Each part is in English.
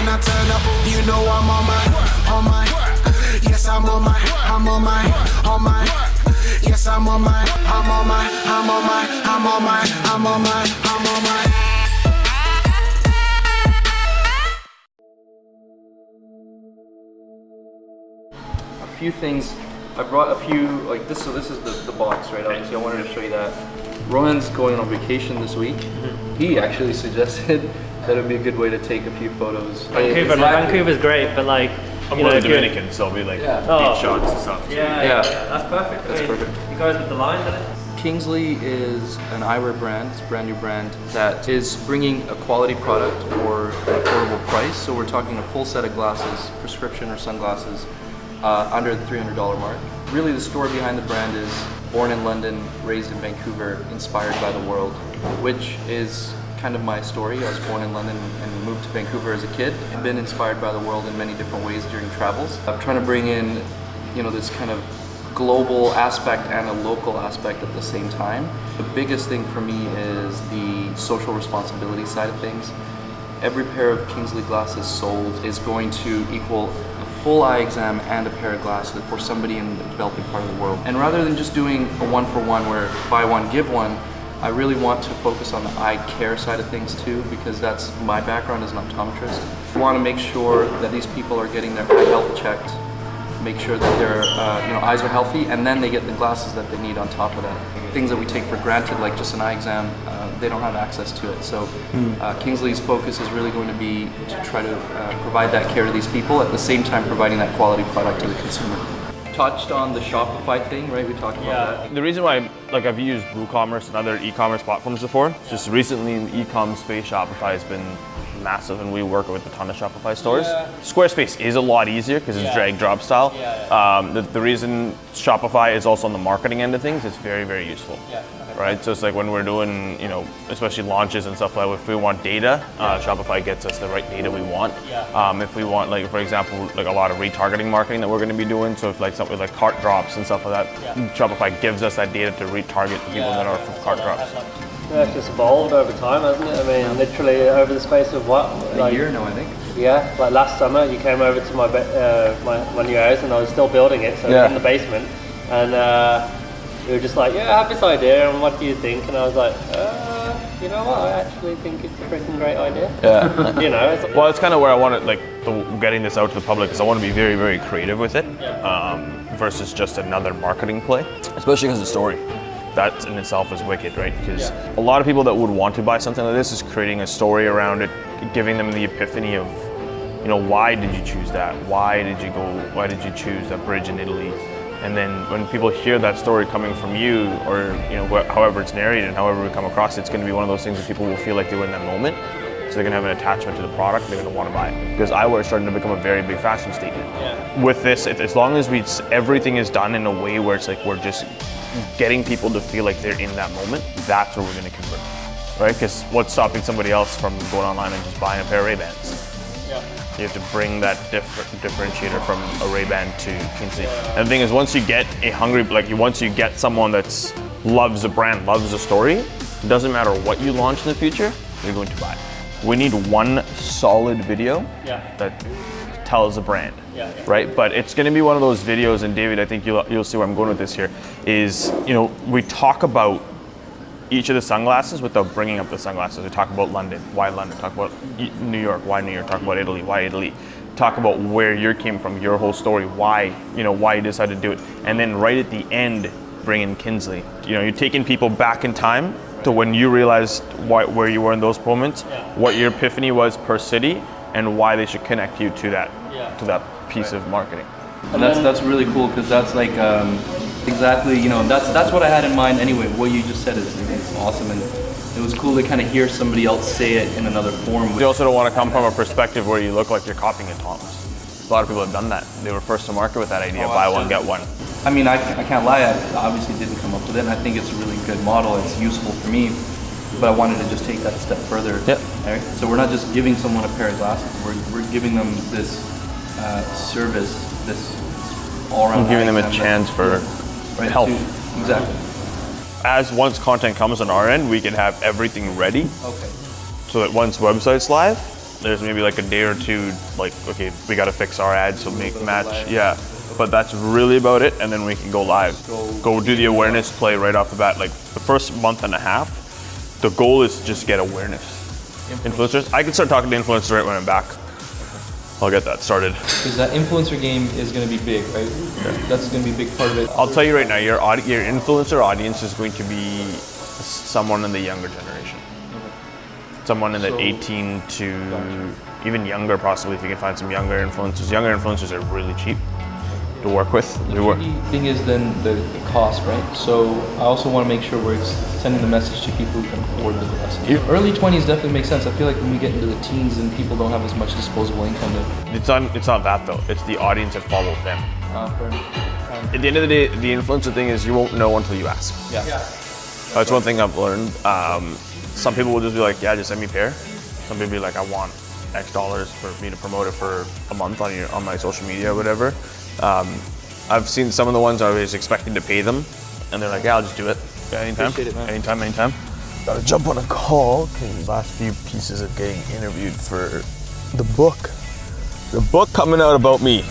when I turn up, you know I'm on my. Yes, I'm on my. Yes, I'm on my. A few things. I brought a few, like this. So this is the box, right? Obviously, I wanted to show you that. Rohan's going on vacation this week. He actually suggested that it would be a good way to take a few photos. Vancouver's great, but like, I'm going to the Dominican, so it'll be like beach shots and stuff. Yeah, that's perfect. That's perfect. You guys with the line, doesn't it? Kingsley is an eyewear brand. It's a brand new brand that is bringing a quality product for an affordable price. So we're talking a full set of glasses, prescription or sunglasses, under the $300 mark. Really, the story behind the brand is born in London, raised in Vancouver, inspired by the world, which is kind of my story. I was born in London and moved to Vancouver as a kid. I've been inspired by the world in many different ways during travels. I'm trying to bring in, this kind of global aspect and a local aspect at the same time. The biggest thing for me is the social responsibility side of things. Every pair of Kingsley glasses sold is going to equal a full eye exam and a pair of glasses for somebody in the developing part of the world. And rather than just doing a one-for-one where buy one, give one, I really want to focus on the eye care side of things too, because that's my background as an optometrist. I want to make sure that these people are getting their eye health checked, make sure that their eyes are healthy, and then they get the glasses that they need on top of that. Things that we take for granted, like just an eye exam, they don't have access to it. So Kingsley's focus is really going to be to try to provide that care to these people, at the same time providing that quality product to the consumer. Touched on the Shopify thing, right? We talked about that. The reason why, I've used WooCommerce and other e-commerce platforms before, just recently in the e-com space, Shopify has been massive, and we work with a ton of Shopify stores. Squarespace is a lot easier because it's drag drop style. The reason Shopify is also on the marketing end of things, it's very, very useful. Right, so it's like when we're doing, especially launches and stuff like that, if we want data, Shopify gets us the right data we want. If we want, for example, a lot of retargeting marketing that we're going to be doing, so if something like cart drops and stuff like that, Shopify gives us that data to retarget the people that are for cart drops. Yeah, it's just evolved over time, hasn't it? I mean, literally over the space of what? A year now, I think. Yeah, like last summer you came over to my new house and I was still building it, so it was in the basement, and you were just like, I have this idea, and what do you think? And I was like, you know what, I actually think it's a freaking great idea. Well, it's kind of where I want to, getting this out to the public, is I want to be very, very creative with it, versus just another marketing play, especially because the story. That in itself is wicked, right? Because a lot of people that would want to buy something like this is creating a story around it, giving them the epiphany of, why did you choose that? Why did you choose that bridge in Italy? And then when people hear that story coming from you, or however it's narrated and however we come across it, it's going to be one of those things that people will feel like they were in that moment. So they're going to have an attachment to the product, they're going to want to buy it. Because eyewear is starting to become a very big fashion statement. With this, as long as everything is done in a way where it's like we're just getting people to feel like they're in that moment, that's where we're going to convert, right? Because what's stopping somebody else from going online and just buying a pair of Ray-Bans? You have to bring that differentiator from a Ray-Ban to Kingsley. And the thing is, once you get once you get someone that loves a brand, loves a story, it doesn't matter what you launch in the future, they're going to buy it. We need one solid video that tells a brand, right? But it's going to be one of those videos, and David, I think you'll see where I'm going with this here, is, we talk about each of the sunglasses without bringing up the sunglasses. We talk about London, why London? Talk about New York, why New York? Talk about Italy, why Italy? Talk about where you came from, your whole story, why you decided to do it. And then right at the end, bring in Kingsley. You're taking people back in time to when you realized where you were in those moments, what your epiphany was per city, and why they should connect you to that piece of marketing. And that's really cool, because that's exactly, that's what I had in mind anyway. What you just said is awesome, and it was cool to kind of hear somebody else say it in another form. You also don't want to come from a perspective where you look like you're copying a Tom's. A lot of people have done that. They were first to market with that idea, buy one, get one. I mean, I can't lie, I obviously didn't come up with it, and I think it's a really good model. It's useful for me, but I wanted to just take that a step further. Right? So we're not just giving someone a pair of glasses, we're giving them this service, this all-around. Giving them a chance for health. Exactly. As once content comes on our end, we can have everything ready. So that once website's live, There's maybe like a day or two, like, okay, we got to fix our ads, so make match. Yeah, but that's really about it. And then we can go live. Go do the awareness play right off the bat. Like the first month and a half, the goal is to just get awareness. Influencers. I can start talking to influencers right when I'm back. I'll get that started. Because that influencer game is going to be big, right? Yeah. That's going to be a big part of it. I'll tell you right now, your influencer audience is going to be someone in the younger generation. Someone in the 18 to even younger, possibly, if you can find some younger influencers. Younger influencers are really cheap to work with. The tricky thing is then the cost, right? So I also want to make sure we're sending the message to people who can afford the glasses. Early 20s definitely makes sense. I feel like when we get into the teens and people don't have as much disposable income. It's not that though. It's the audience that follows them. At the end of the day, the influencer thing is you won't know until you ask. Yeah. That's one thing I've learned. Some people will just be like, yeah, just send me a pair. Some people will be like, I want X dollars for me to promote it for a month on my social media or whatever. I've seen some of the ones I was expecting to pay them, and they're like, yeah, I'll just do it. Yeah, anytime. Appreciate it, man. Anytime. Gotta jump on a call. Okay, last few pieces of getting interviewed for the book. The book coming out about me.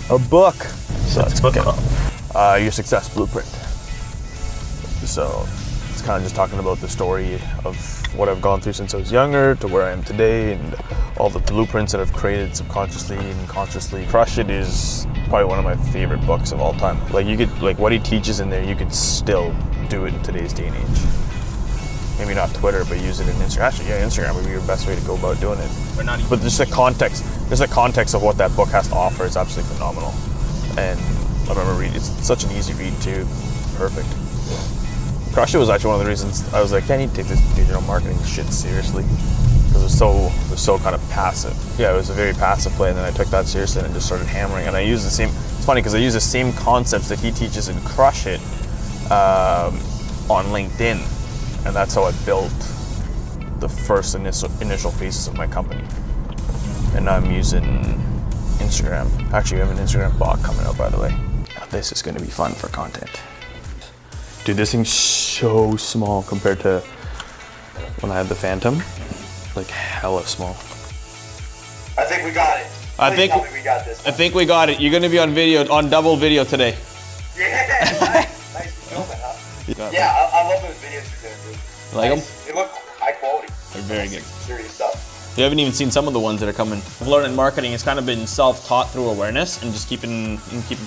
A book. So it's Your Success Blueprint. So it's kind of just talking about the story of what I've gone through since I was younger to where I am today, and all the blueprints that I've created subconsciously and consciously. Crush It is probably one of my favorite books of all time. Like you could, like what he teaches in there, you could still do it in today's day and age. Maybe not Twitter, but use it in Instagram. Actually, yeah, Instagram would be your best way to go about doing it. But just the context of what that book has to offer is absolutely phenomenal. And I remember reading, it's such an easy read too. Perfect. Crush It was actually one of the reasons I was like, I need to take this digital marketing shit seriously. Because it was so kind of passive. Yeah, it was a very passive play, and then I took that seriously and just started hammering. And I used the same, it's funny because I use the same concepts that he teaches in Crush It on LinkedIn. And that's how I built the first initial phases of my company. And now I'm using Instagram. Actually, we have an Instagram bot coming out, by the way. Now, this is going to be fun for content. Dude, this thing's so small compared to when I had the Phantom. Like hella small. I think we got it. Please tell me we got this. I think we got it. You're going to be on video, on double video today. Yeah, nice filming, huh? Yeah, I love those videos you're doing, dude. Like them? They look high quality. They're very good. Serious stuff. You haven't even seen some of the ones that are coming. I've learned in marketing, it's kind of been self-taught through awareness and just keeping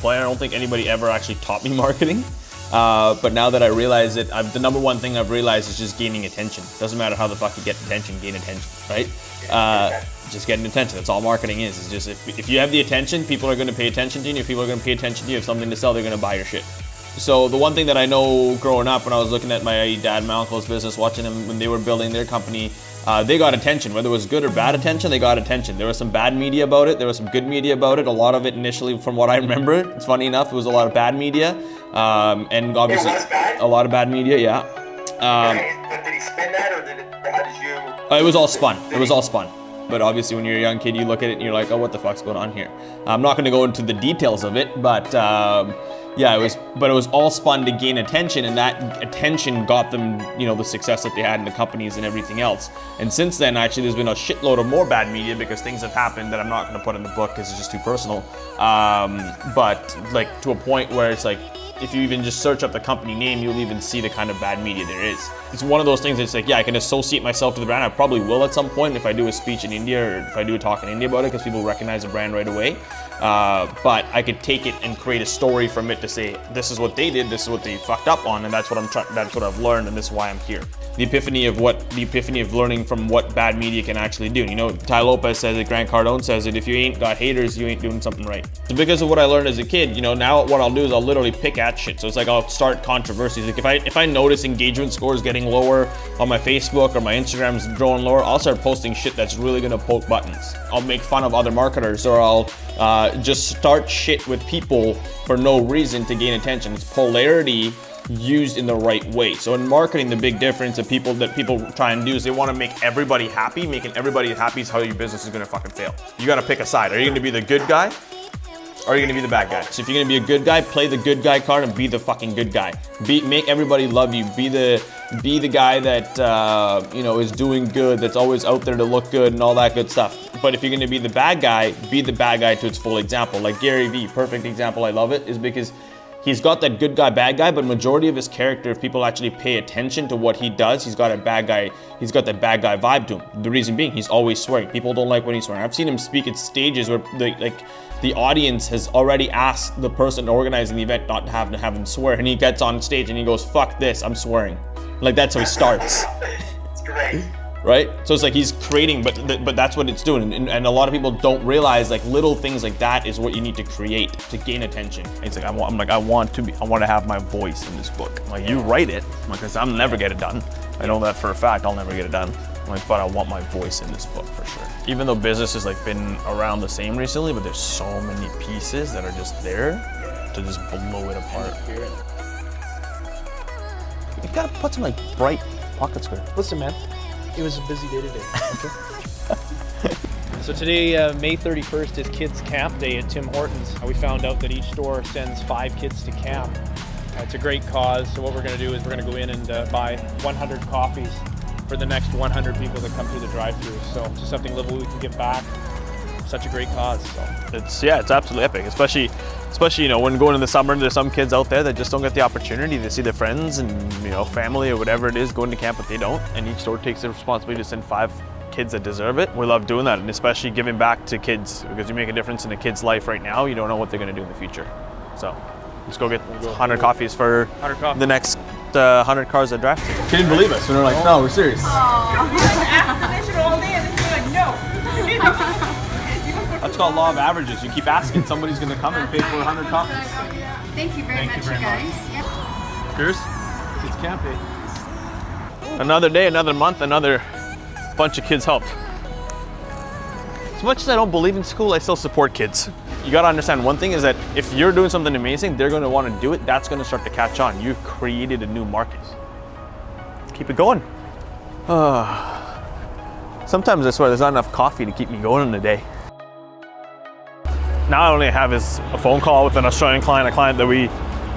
playing. I don't think anybody ever actually taught me marketing. But now that I realize it, the number one thing I've realized is just gaining attention. Doesn't matter how the fuck you get attention, gain attention, right? Just getting attention. That's all marketing is. It's just if you have the attention, people are going to pay attention to you. And if people are going to pay attention to you, if something to sell, they're going to buy your shit. So the one thing that I know growing up when I was looking at my dad and my uncle's business, watching them when they were building their company, they got attention. Whether it was good or bad attention, they got attention. There was some bad media about it. There was some good media about it. A lot of it initially, from what I remember, it's funny enough, it was a lot of bad media. And obviously, a lot of bad media, yeah. But did he spin that, or how did you? It was all spun. It was all spun. But obviously, when you're a young kid, you look at it and you're like, oh, what the fuck's going on here? I'm not going to go into the details of it, but yeah, it was all spun to gain attention, and that attention got them, the success that they had in the companies and everything else. And since then, actually, there's been a shitload of more bad media because things have happened that I'm not going to put in the book because it's just too personal. But like to a point where it's like, if you even just search up the company name, you'll even see the kind of bad media there is. It's one of those things that's like, yeah, I can associate myself to the brand. I probably will at some point if I do a speech in India or if I do a talk in India about it because people recognize the brand right away. But I could take it and create a story from it to say, this is what they did, this is what they fucked up on, and that's what I've learned, and this is why I'm here. The epiphany of learning from what bad media can actually do. Ty Lopez says it, Grant Cardone says it, if you ain't got haters, you ain't doing something right. So because of what I learned as a kid, now what I'll do is I'll literally pick at shit. So it's like I'll start controversies. Like if I notice engagement scores getting lower on my Facebook or my Instagram's growing lower, I'll start posting shit that's really gonna poke buttons. I'll make fun of other marketers, or I'll just start shit with people for no reason to gain attention. It's polarity used in the right way. So in marketing, the big difference that people try and do is they want to make everybody happy. Making everybody happy is how your business is going to fucking fail. You got to pick a side. Are you going to be the good guy? Or are you going to be the bad guy? So if you're going to be a good guy, play the good guy card and be the fucking good guy. Make everybody love you. Be the be the guy that you know, is doing good, that's always out there to look good and all that good stuff. But if you're gonna be the bad guy to its full example. Like Gary Vee, perfect example, I love it, is because he's got that good guy, bad guy, but majority of his character, if people actually pay attention to what he does, he's got that bad guy vibe to him. The reason being, he's always swearing. People don't like when he's swearing. I've seen him speak at stages where the audience has already asked the person organizing the event not to have him swear, and he gets on stage and he goes, "Fuck this, I'm swearing." Like, that's how he starts. It's great. Right? So it's like he's creating, but that's what it's doing. And a lot of people don't realize, like, little things like that is what you need to create to gain attention. It's like, I want to have my voice in this book. I'm like, you write it, because I'll never get it done. I know that for a fact, I'll never get it done. I'm like, but I want my voice in this book for sure. Even though business has like been around the same recently, but there's so many pieces that are just there to just blow it apart. You gotta put some like bright pocket square. Listen, man, it was a busy day today. Okay? So today, May 31st, is Kids Camp Day at Tim Hortons. We found out that each store sends 5 kids to camp. It's a great cause, so what we're going to do is we're going to go in and buy 100 coffees for the next 100 people that come through the drive-thru. So it's just something little we can give back. Such a great cause. So. It's absolutely epic, especially you know, when going in the summer, there's some kids out there that just don't get the opportunity to see their friends and, you know, family or whatever it is going to camp, but they don't, and each store takes the responsibility to send 5 kids that deserve it. We love doing that, and especially giving back to kids, because you make a difference in a kid's life right now. You don't know what they're going to do in the future. So let's go get 100 coffees for the next 100 cars that draft. Couldn't believe us when we're like, no, we're serious. That's called law of averages. You keep asking, somebody's going to come and pay for 100 coffees. Thank you very much, you guys. Yep. Cheers. Kids Camp Day. Another day, another month, another bunch of kids helped. As much as I don't believe in school, I still support kids. You gotta understand one thing is that if you're doing something amazing, they're gonna wanna do it. That's gonna start to catch on. You've created a new market. Keep it going. Sometimes I swear there's not enough coffee to keep me going in a day. Now I only have is a phone call with an Australian client, a client that we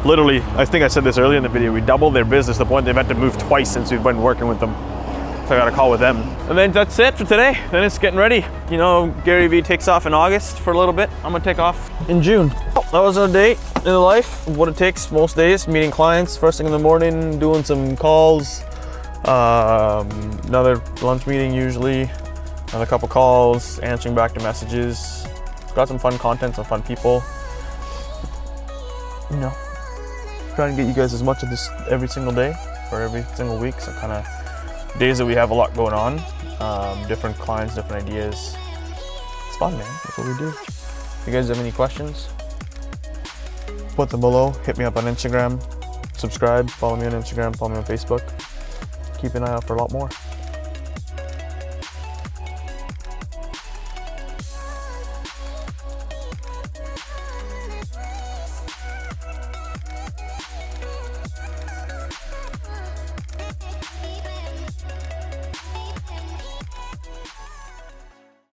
literally, I think I said this earlier in the video, we doubled their business to the point they've had to move twice since we've been working with them. So I got a call with them. And then that's it for today. Then it's getting ready. You know, Gary Vee takes off in August for a little bit. I'm gonna take off in June. That was our day in the life of what it takes most days, meeting clients first thing in the morning, doing some calls, another lunch meeting usually, another couple calls, answering back to messages. Got some fun content, some fun people. You know, trying to get you guys as much of this every single day or every single week. So kind of days that we have a lot going on, different clients, different ideas. It's fun, man. That's what we do. If you guys have any questions, put them below. Hit me up on Instagram. Subscribe. Follow me on Instagram. Follow me on Facebook. Keep an eye out for a lot more.